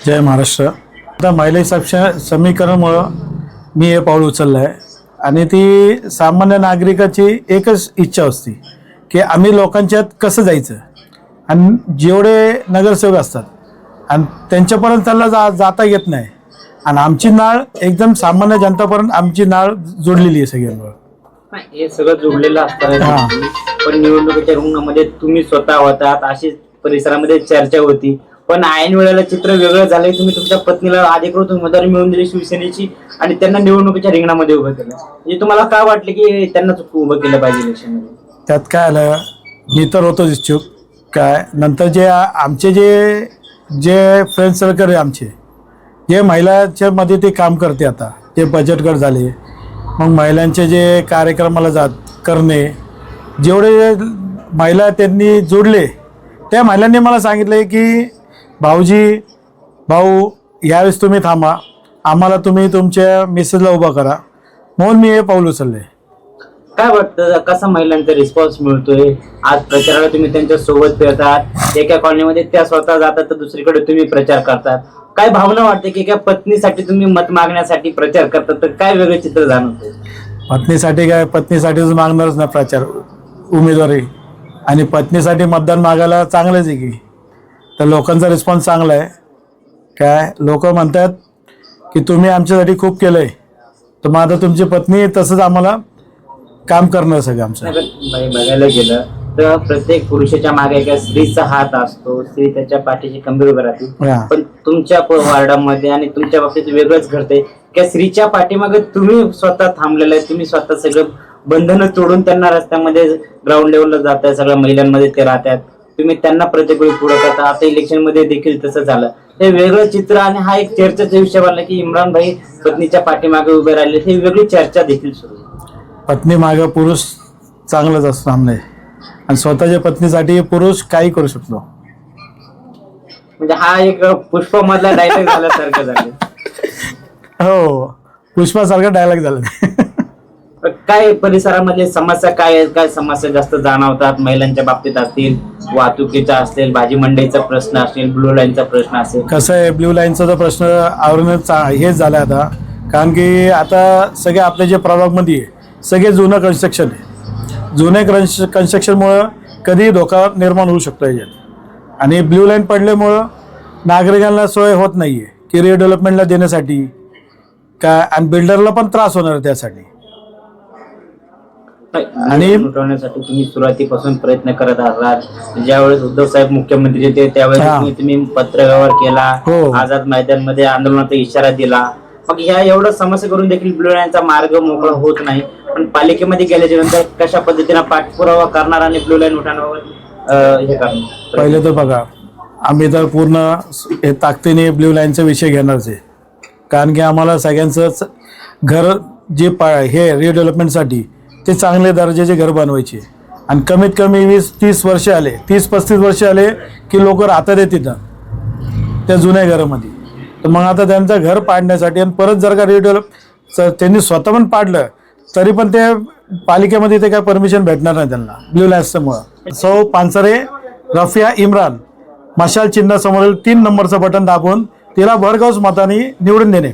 जय महाराष्ट्र। आता महिला समीकरणामुळं मी हे पाऊल उचललं आहे आणि ती सामान्य नागरिकाची एकच इच्छा असते की आम्ही लोकांच्यात कसं जायचं आणि जेवढे नगरसेवक असतात आणि त्यांच्यापर्यंत त्याला जाता येत नाही आणि आमची नाळ एकदम सामान्य जनतापर्यंत आमची नाळ जोडलेली आहे सगळ्यांवर। हे सगळं जोडलेलं असताना पण निवडणुकीच्या रुग्णामध्ये तुम्ही स्वतः होतात अशी परिसरामध्ये चर्चा होती, पण ऐन वेळेला चित्र वेगळं झालंय। तुम्ही तुमच्या पत्नीला अधिकृत उमेदवारी मिळवून दिली शिवसेनेची आणि त्यांना निवडणुकीच्या रिंगणामध्ये उभं केलं। म्हणजे तुम्हाला काय वाटलं की त्यांनाच उभं केलं पाहिजे इलेक्शनमध्ये? त्यात काय आलं, मी तर होतोच इच्छुक काय नंतर जे आमचे जे फ्रेंड सर्कल आहे आमचे जे महिलांच्या मध्ये ते काम करते आता ते बजेट गट झाले, मग महिलांचे जे कार्यक्रमाला करणे जेवढे महिला त्यांनी जोडले त्या महिलांनी मला सांगितले की भाऊ यावेळेस तुम्ही थांबा, आम्हाला तुम्ही तुमच्या मिसेसला उभा करा, म्हणून मी हे पाऊल उचलले। काय वाटतं कसा महिलांचा रिस्पॉन्स मिळतोय? आज प्रचाराला तुम्ही त्यांच्या सोबत फिरतात, एका कॉलनीमध्ये त्या स्वतः जातात तर दुसरीकडे तुम्ही प्रचार करतात, काय भावना वाटते की एका पत्नीसाठी तुम्ही मत मागण्यासाठी प्रचार करतात तर काय वेगळं चित्र जाणवतं? पत्नीसाठी काय, पत्नीसाठीच मागणारच ना प्रचार उमेदवारी, आणि पत्नीसाठी मतदान मागायला चांगलंच आहे की, तर लोकांचा रिस्पॉन्स चांगला आहे। काय लोक म्हणतात की तुम्ही आमच्यासाठी खूप केलं आहे, तर मग आता तुमची पत्नी तसंच आम्हाला काम करणार सगळं आमचं। बघायला गेलं तर प्रत्येक पुरुषाच्या मागे एका स्त्रीचा हात असतो, स्त्री त्याच्या पाठीशी खंबीर उभं राहते, पण तुमच्या वार्डामध्ये आणि तुमच्या बाबतीत वेगळंच घडतंय की स्त्रीच्या पाठीमागे तुम्ही स्वतः थांबलेलं आहे, तुम्ही स्वतः सगळं बंधनं तोडून त्यांना रस्त्यामध्ये ग्राउंड लेवलला जाताय, सगळ्या महिलांमध्ये ते राहतात, तुम्ही त्यांना प्रत्येक वेळी पुढे करता। आता इलेक्शन मध्ये देखील तसं झालं, हे वेगळं चित्र आणि हा एक चर्चेचा विषय बनला की इम्रान भाई पत्नीच्या पाठीमागे उभे राहिले, हे वेगळी चर्चा देखील सुरू। पत्नी मागे पुरुष चांगलाच असणार नाही आणि स्वतःच्या पत्नीसाठी पुरुष काही करू शकतो। म्हणजे हा एक पुष्प मधला डायलॉग झाल्यासारखं झालं। हो, पुष्पासारखा डायलॉग झाला। काय परिसरामध्ये समस्या काय आहेत? काय समस्या जास्त जाणवतात महिलांच्या बाबतीत असतील, वाहतुकीचा असेल, भाजी मंडईचा प्रश्न असेल, ब्लू लाईनचा प्रश्न असेल? कसं आहे, ब्लू लाईनचा जो प्रश्न आवरणं हेच झालं आता, कारण की आता सगळे आपल्या जे प्रभागमध्ये आहे सगळे जुनं कन्स्ट्रक्शन आहे, जुने कन्स्ट्रक्शनमुळं कधीही धोका निर्माण होऊ शकतो याच्यात, आणि ब्ल्यू लाईन पडल्यामुळं नागरिकांना सोय होत नाही आहे की रिडेव्हलपमेंटला देण्यासाठी काय, आणि बिल्डरला पण त्रास होणार त्यासाठी। आणि उठवण्यासाठी तुम्ही सुरुवातीपासून प्रयत्न करत आहात, ज्यावेळेस उद्धव साहेब मुख्यमंत्री होते त्यावेळेस तुम्ही पत्रव्यवहार केला, आझाद मैदान मध्ये आंदोलनाचा इशारा दिला, मग ह्या एवढं समस्या करून देखील ब्लू लाईनचा मार्ग मोकळा होत नाही, पण पालिकेमध्ये गेल्याच्या नंतर कशा पद्धतीने पाठपुरावा करणार आणि ब्लू लाईन उठाण्यावर हे करणार? पहिले तर बघा, आम्ही तर पूर्ण ताकदीने ब्ल्यू लाईनचा विषय घेणारच आहे, कारण की आम्हाला सगळ्यांचंच घर जे हे रिडेव्हलपमेंटसाठी ते चांगले दर्जाचे घर बनवायचे, आणि कमीत कमी 20-30 वर्ष आले, 30-35 वर्ष आले की लोक राहतात तिथं त्या जुन्या घरामध्ये, तर मग आता त्यांचं घर पाडण्यासाठी आणि परत जर का रिडेव्हलप त्यांनी स्वतः पण पाडलं तरी पण ते पालिकेमध्ये ते काय परमिशन भेटणार नाही त्यांना ब्ल्यू लाईन्समुळं। सौ पानसरे रफिया इम्रान मशाल चिन्हासमोरील 3 नंबरचं बटन दाबून तिला भरघोस मताने निवडून देणे।